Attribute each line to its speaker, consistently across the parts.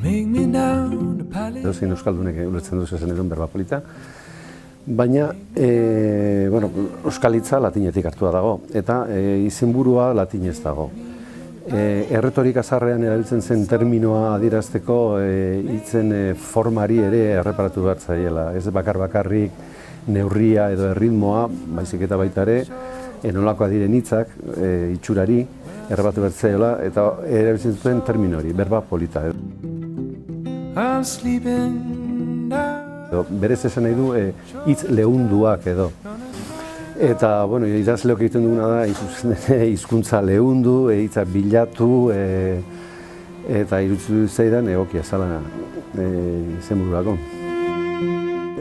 Speaker 1: Edozein euskaldunek ulertzen duz esan edun berba polita. Baina, euskalitza latinetik hartua dago, eta izenburua latinez dago. Erretorika zaharrean erabiltzen zen terminoa adierazteko hitzen formari ere erreparatu behar zaiela. Ez bakarrik neurria edo erritmoa, baizik eta baita ere, nolakoak diren hitzak, itxurari, erreparatu behar zaiela, eta erabiltzen zuen termino hori, berba polita. Berez esan nahi du hitz lehunduak edo. Eta, idazleok egiten duguna da, hizkuntza lehundu, hitzak bilatu, eta iruditu zaidan egokia zala izenbururako.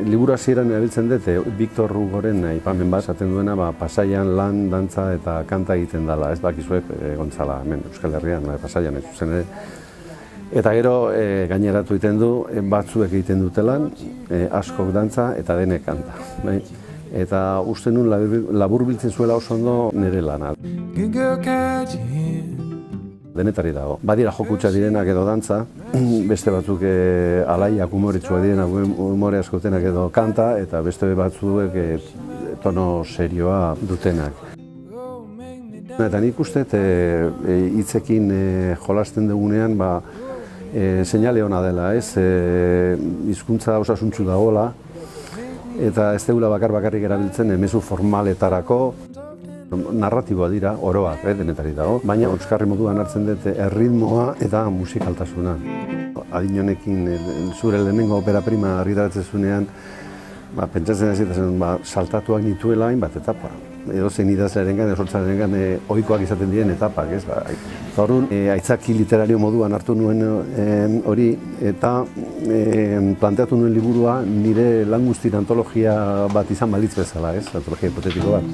Speaker 1: Liburu hasieran erabiltzen dut, Victor Hugoren aipamen bat esaten duena, Pasaian lan, dantza eta kanta egiten dela. Ez bakizuek gontzala hemen Euskal Herrian, Pasaian ez zuzen ere. Eta gero gaineratu egiten du, batzuek egiten dutelan, askok dantza eta denek kanta. Eta uste nun laburbiltzen zuela oso ondo nire lana. Denetari dago. Badira jokutsa direnak edo dantza, beste batzuk alaiak humoretsua direnak, humore askotenak edo kanta, eta beste batzuek tono serioa dutenak. Eta nik uste hitzekin jolasten dugunean, seinale ona dela, hizkuntza osasuntsu dagoela, eta ez dugula bakarrik erabiltzen mezu formaletarako, narratiboa dira, oroak, denetari dago, baina euskarri moduan hartzen dut erritmoa eta musikaltasuna. Adin honekin zure lehenengo opera prima argitaratzen zuenean, pentsatzen zen saltatuak nituela hainbat etapa. Edozein idazlearengan, sortzailearengan ohikoak izaten diren etapak, ez? Orduan, aitzaki literario moduan hartu nuen hori eta planteatu nuen liburua nire lan guztien antologia bat izan balitz bezala, ez? Antologia hipotetiko bat.